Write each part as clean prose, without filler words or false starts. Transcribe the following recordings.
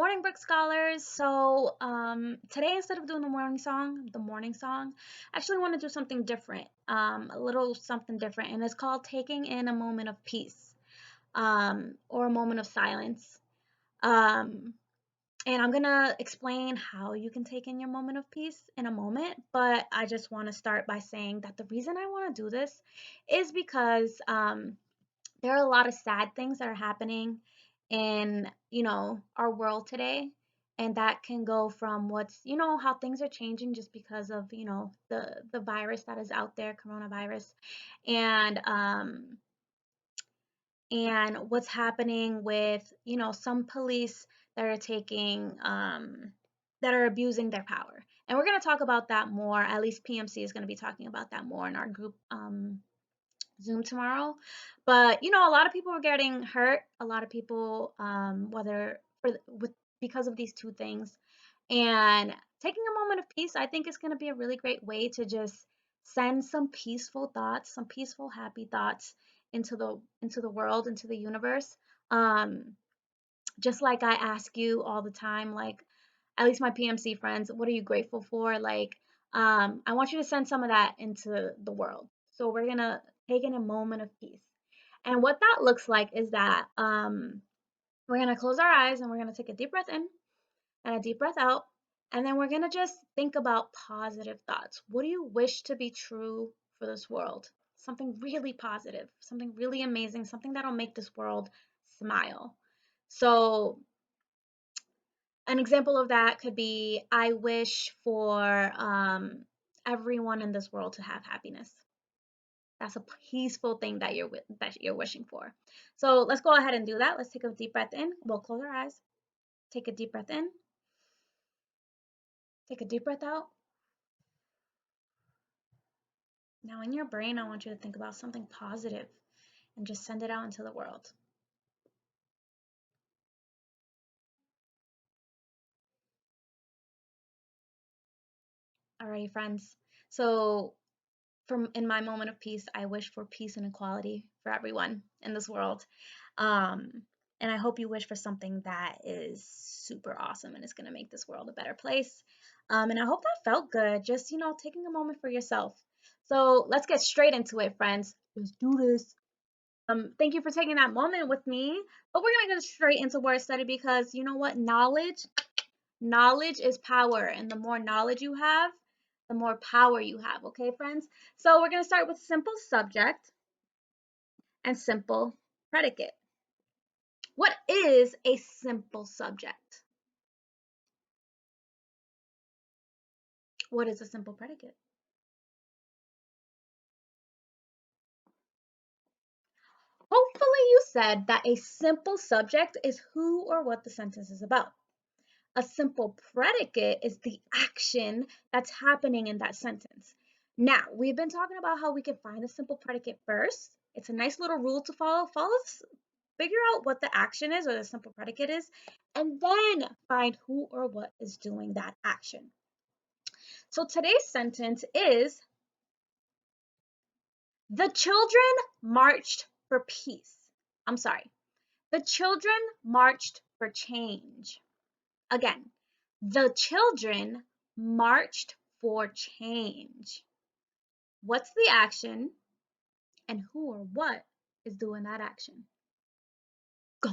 morning, Brick Scholars. So today, instead of doing the morning song, I actually want to do something different, a little something different, and it's called taking in a moment of peace, or a moment of silence. Um, and I'm gonna explain how you can take in your moment of peace in a moment, but I just want to start by saying that the reason I want to do this is because there are a lot of sad things that are happening in our world today, and that can go from what's how things are changing just because of the virus that is out there, coronavirus, and what's happening with some police that are taking that are abusing their power. And we're going to talk about that more. At least PMC is going to be talking about that more in our group Zoom tomorrow. But a lot of people are getting hurt. A lot of people, whether with because of these two things, and taking a moment of peace, I think is going to be a really great way to just send some peaceful thoughts, some peaceful, happy thoughts into the world, into the universe. Um, just like I ask you all the time, like at least my PMC friends, what are you grateful for? Like, I want you to send some of that into the world. So we're gonna take in a moment of peace. And what that looks like is that we're gonna close our eyes and we're gonna take a deep breath in and a deep breath out. And then we're gonna just think about positive thoughts. What do you wish to be true for this world? Something really positive, something really amazing, something that'll make this world smile. So an example of that could be, I wish for everyone in this world to have happiness. That's a peaceful thing that you're wishing for. So let's go ahead and do that. Let's take a deep breath in. We'll close our eyes. Take a deep breath in. Take a deep breath out. Now in your brain, I want you to think about something positive and just send it out into the world. Alrighty, friends. So from in my moment of peace, I wish for peace and equality for everyone in this world. Um, and I hope you wish for something that is super awesome and is going to make this world a better place. And I hope that felt good, just, taking a moment for yourself. So let's get straight into it, friends. Let's do this. Thank you for taking that moment with me. But we're going to go straight into word study because you know what? Knowledge is power, and the more knowledge you have, the more power you have, okay, friends? So we're going to start with simple subject and simple predicate. What is a simple subject? What is a simple predicate? Hopefully you said that a simple subject is who or what the sentence is about. A simple predicate is the action that's happening in that sentence. Now, we've been talking about how we can find a simple predicate first. It's a nice little rule to follow. Figure out what the action is or the simple predicate is, and then find who or what is doing that action. So today's sentence is, the children marched for peace. I'm sorry. The children marched for change. Again, the children marched for change. What's the action and who or what is doing that action? Go.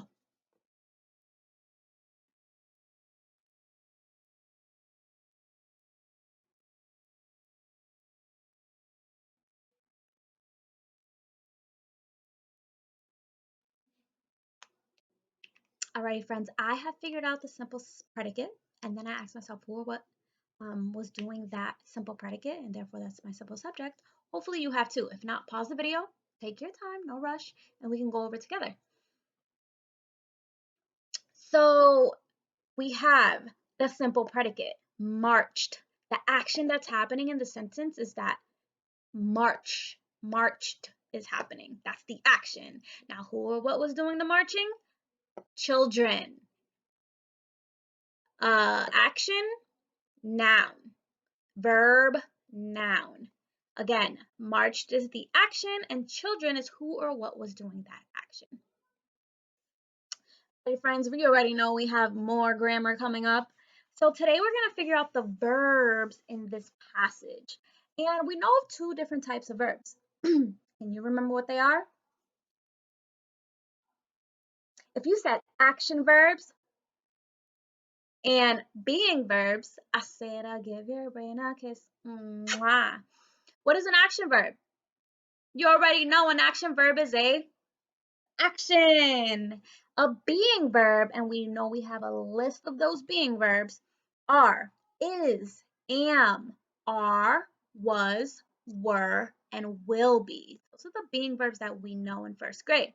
Alrighty, friends, I have figured out the simple predicate, and then I asked myself who or what was doing that simple predicate, and therefore that's my simple subject. Hopefully you have too. If not, pause the video, take your time, no rush, and we can go over it together. So we have the simple predicate, marched. The action that's happening in the sentence is that marched is happening. That's the action. Now, who or what was doing the marching? Children. Action, noun. Verb, noun. Again, marched is the action and children is who or what was doing that action. Hey friends, we already know we have more grammar coming up. So today we're going to figure out the verbs in this passage. And we know of two different types of verbs. Can you remember what they are? If you said action verbs and being verbs, I said I'll give your brain a kiss. Mwah. What is an action verb? You already know an action verb is a action. A being verb, and we know we have a list of those being verbs, are, is, am, are, was, were, and will be. Those are the being verbs that we know in first grade.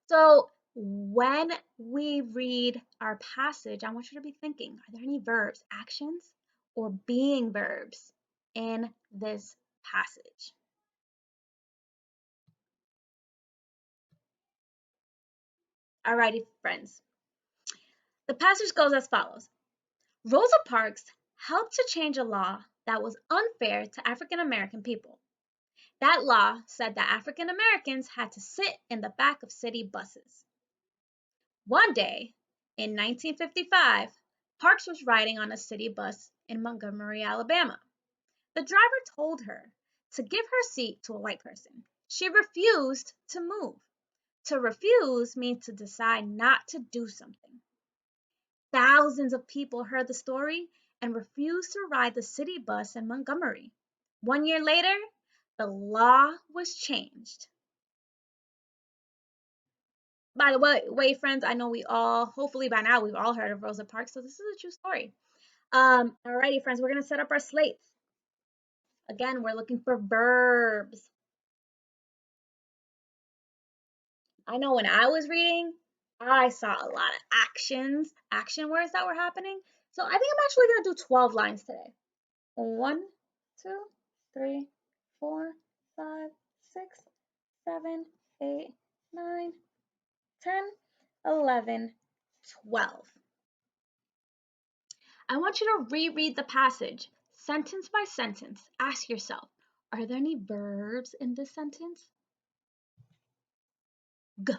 So when we read our passage, I want you to be thinking, are there any verbs, actions, or being verbs in this passage? Alrighty, friends. The passage goes as follows. Rosa Parks helped to change a law that was unfair to African American people. That law said that African Americans had to sit in the back of city buses. One day, in 1955, Parks was riding on a city bus in Montgomery, Alabama. The driver told her to give her seat to a white person. She refused to move. To refuse means to decide not to do something. Thousands of people heard the story and refused to ride the city bus in Montgomery. 1 year later, the law was changed. By the way, friends, I know we all, hopefully by now, we've all heard of Rosa Parks, so this is a true story. Alrighty, friends, we're going to set up our slates. Again, we're looking for verbs. I know when I was reading, I saw a lot of action words that were happening. So I think I'm actually going to do 12 lines today. 1, 2, 3, 4, 5, 6, 7, 8, 9, 10, 11, 12. I want you to reread the passage sentence by sentence. Ask yourself, are there any verbs in this sentence? G.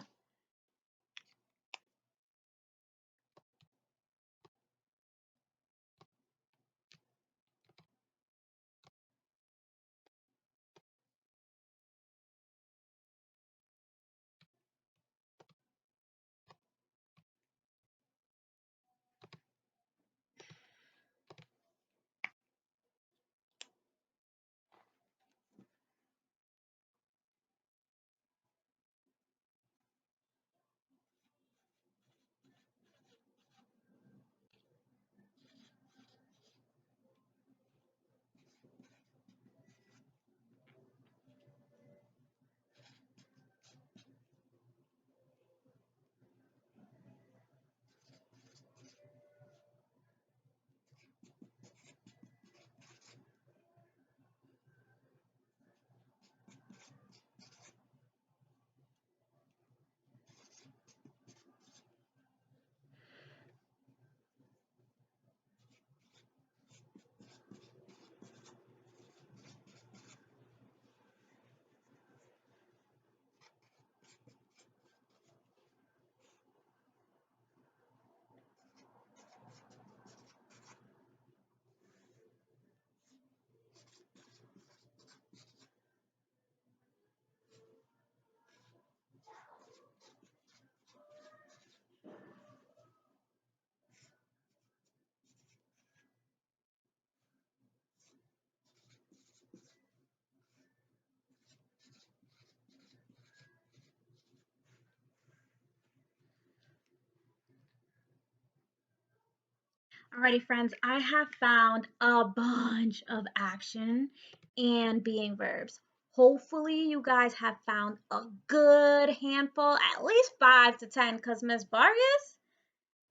Alrighty, friends, I have found a bunch of action and being verbs. Hopefully, you guys have found a good handful, at least 5 to 10, because Miss Vargas,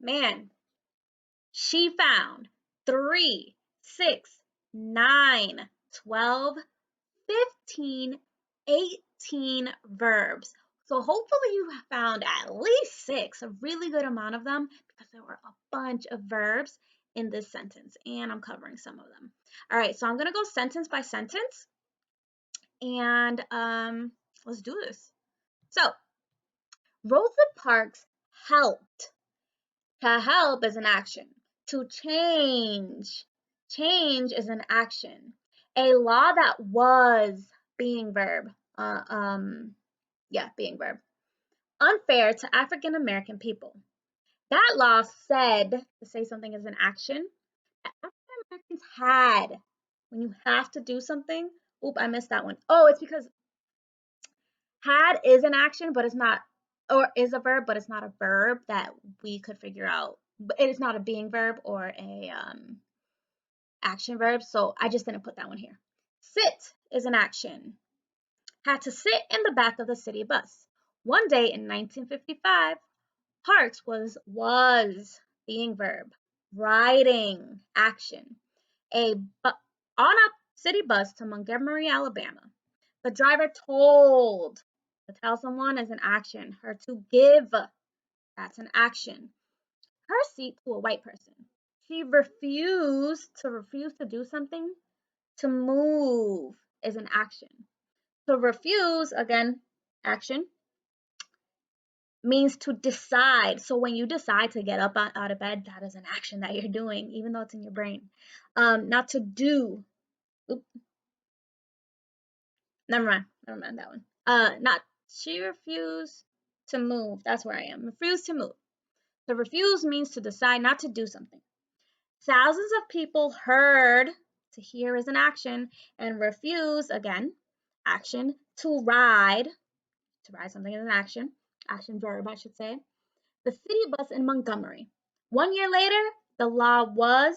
man, she found 3, 6, 9, 12, 15, 18 verbs. So hopefully you have found at least 6, a really good amount of them, because there were a bunch of verbs in this sentence, and I'm covering some of them. All right, so I'm gonna go sentence by sentence, and let's do this. So, Rosa Parks helped. To help is an action. To change. Change is an action. A law that was being verb. Being verb. Unfair to African American people. That law said to say something is an action. African Americans had. When you have to do something. Oop, I missed that one. Oh, it's because had is an action, but it's not, or is a verb, but it's not a verb that we could figure out. It is not a being verb or a action verb, so I just didn't put that one here. Sit is an action. Had to sit in the back of the city bus. One day in 1955, Parks was being verb. Riding action. On a city bus to Montgomery, Alabama. The driver told. To tell someone is an action. Her to give, that's an action. Her seat to a white person. She refuse to do something. To move is an action. To refuse, again, action, means to decide. So when you decide to get up out of bed, that is an action that you're doing, even though it's in your brain. Not to do. Oop, never mind that one. Not she refused to move. That's where I am. Refuse to move. To refuse means to decide not to do something. Thousands of people heard. To hear is an action, and refuse, again, action. To ride something is an action verb, I should say. The city bus in Montgomery. 1 year later, the law was,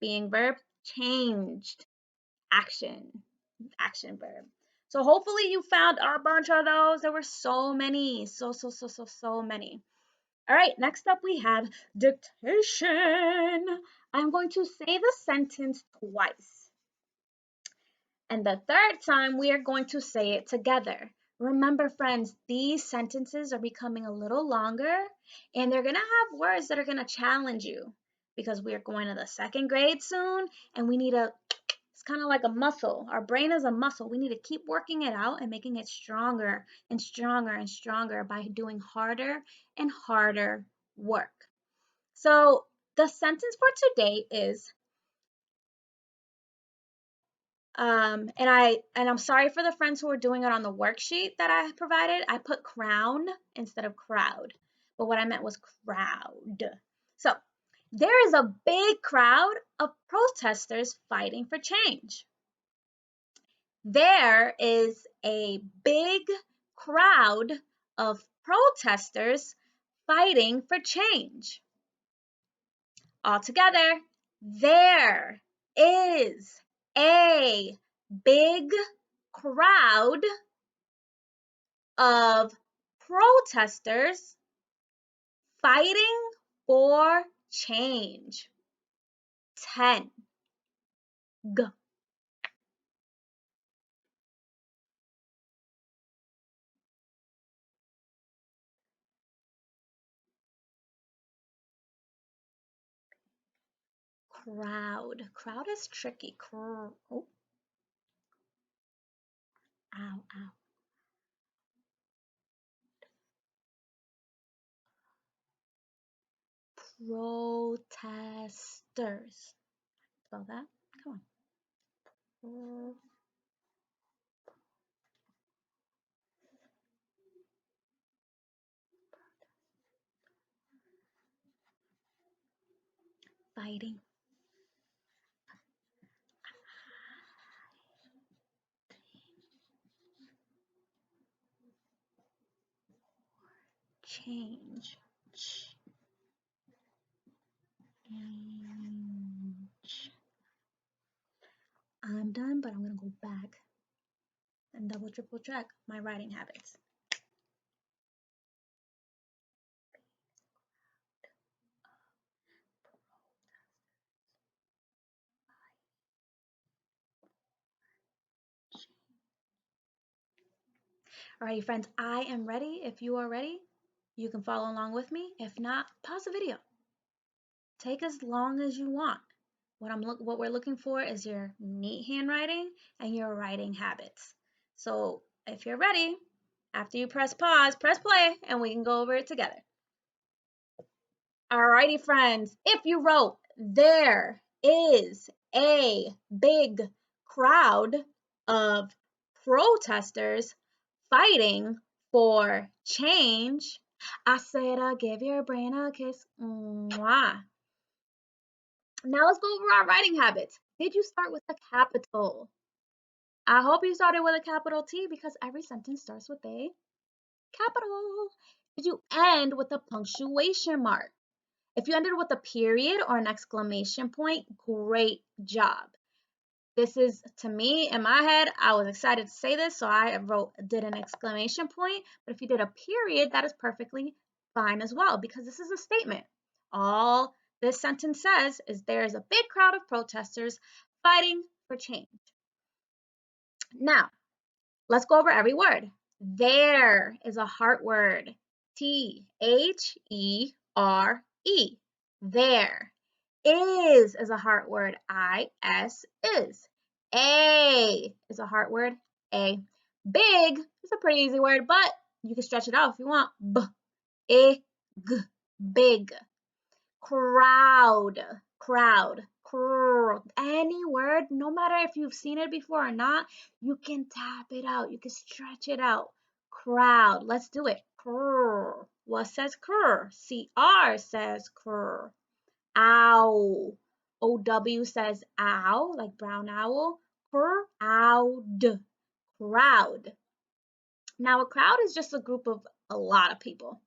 being verb, changed, action verb. So hopefully you found a bunch of those. There were so many, so many. All right, next up we have dictation. I'm going to say the sentence twice. And the third time we are going to say it together. Remember, friends, these sentences are becoming a little longer and they're going to have words that are going to challenge you because we are going to the second grade soon and we need it's kind of like a muscle. Our brain is a muscle. We need to keep working it out and making it stronger and stronger and stronger by doing harder and harder work. So the sentence for today is, and I'm sorry for the friends who are doing it on the worksheet that I provided. I put crown instead of crowd, but what I meant was crowd. So there is a big crowd of protesters fighting for change. There is a big crowd of protesters fighting for change. Altogether, there is a big crowd of protesters fighting for change. 10. Go. Crowd. Crowd is tricky. Oh, ow, ow. Protesters. Spell that. Come on. Fighting. Change. Change. I'm done, but I'm going to go back and double, triple check my writing habits. Alrighty, friends, I am ready. If you are ready, you can follow along with me. If not, pause the video. Take as long as you want. What we're looking for is your neat handwriting and your writing habits. So if you're ready, after you press pause, press play, and we can go over it together. Alrighty, friends. If you wrote, there is a big crowd of protesters fighting for change, I said, give your brain a kiss. Mwah. Now let's go over our writing habits. Did you start with a capital? I hope you started with a capital T because every sentence starts with a capital. Did you end with a punctuation mark? If you ended with a period or an exclamation point, great job. This is, to me, in my head, I was excited to say this, so I did an exclamation point. But if you did a period, that is perfectly fine as well, because this is a statement. All this sentence says is there is a big crowd of protesters fighting for change. Now, let's go over every word. There is a heart word. T-H-E-R-E. There. Is a heart word. I-S is. A is a heart word. A. Big is a pretty easy word, but you can stretch it out if you want. B-I-G. Big. Crowd, crowd, any word, no matter if you've seen it before or not, you can tap it out, you can stretch it out. Crowd, let's do it. What says cr? CR says cr. Ow. OW says ow, like brown owl. Crowd, crowd. Now a crowd is just a group of a lot of people.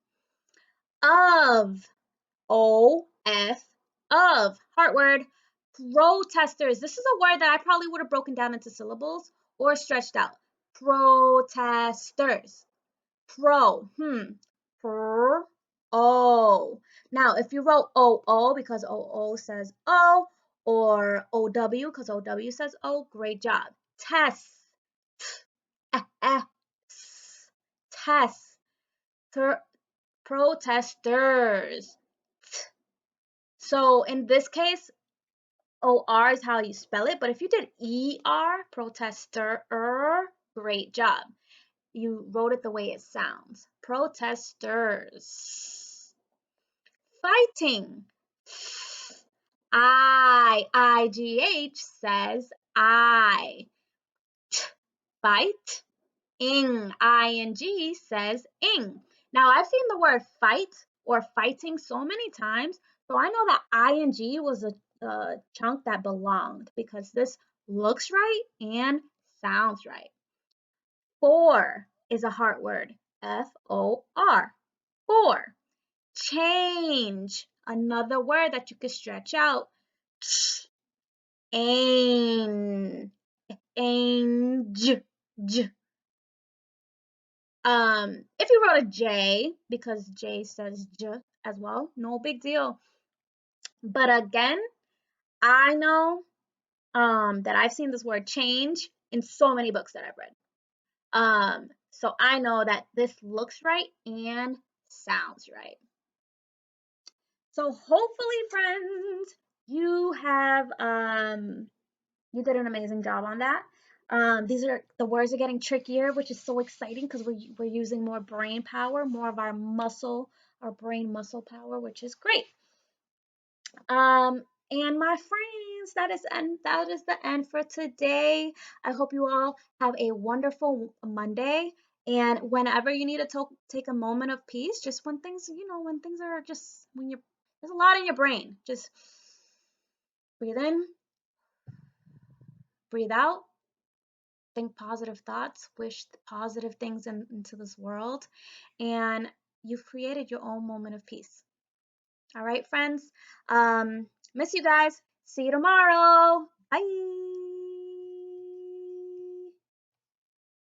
Of, O-F, of, heart word, protesters. This is a word that I probably would have broken down into syllables or stretched out. Protesters. Per, O. Now, if you wrote O-O because O-O says O, or O-W because O-W says O, great job. Test. Test. Protesters. So in this case, OR is how you spell it, but if you did ER, protester, great job. You wrote it the way it sounds. Protesters. Fighting. I-G-H says I. Fight. Ing says ing. Now I've seen the word fight or fighting so many times, so I know that ing was a chunk that belonged because this looks right and sounds right. For is a heart word. F-O-R. For. Change. Another word that you could stretch out. Ainge. Ainge. If you wrote a J, because J says J as well, no big deal. But again, I know that I've seen this word change in so many books that I've read. So I know that this looks right and sounds right. So hopefully, friends, you have you did an amazing job on that. The words are getting trickier, which is so exciting because we're using more brain power, more of our brain muscle power, which is great. And my friends, that is the end for today. I hope you all have a wonderful Monday. And whenever you need to take a moment of peace, just when things, when things are just there's a lot in your brain, just breathe in, breathe out, think positive thoughts, wish positive things into this world, and you've created your own moment of peace. All right, friends. Miss you guys. See you tomorrow. Bye.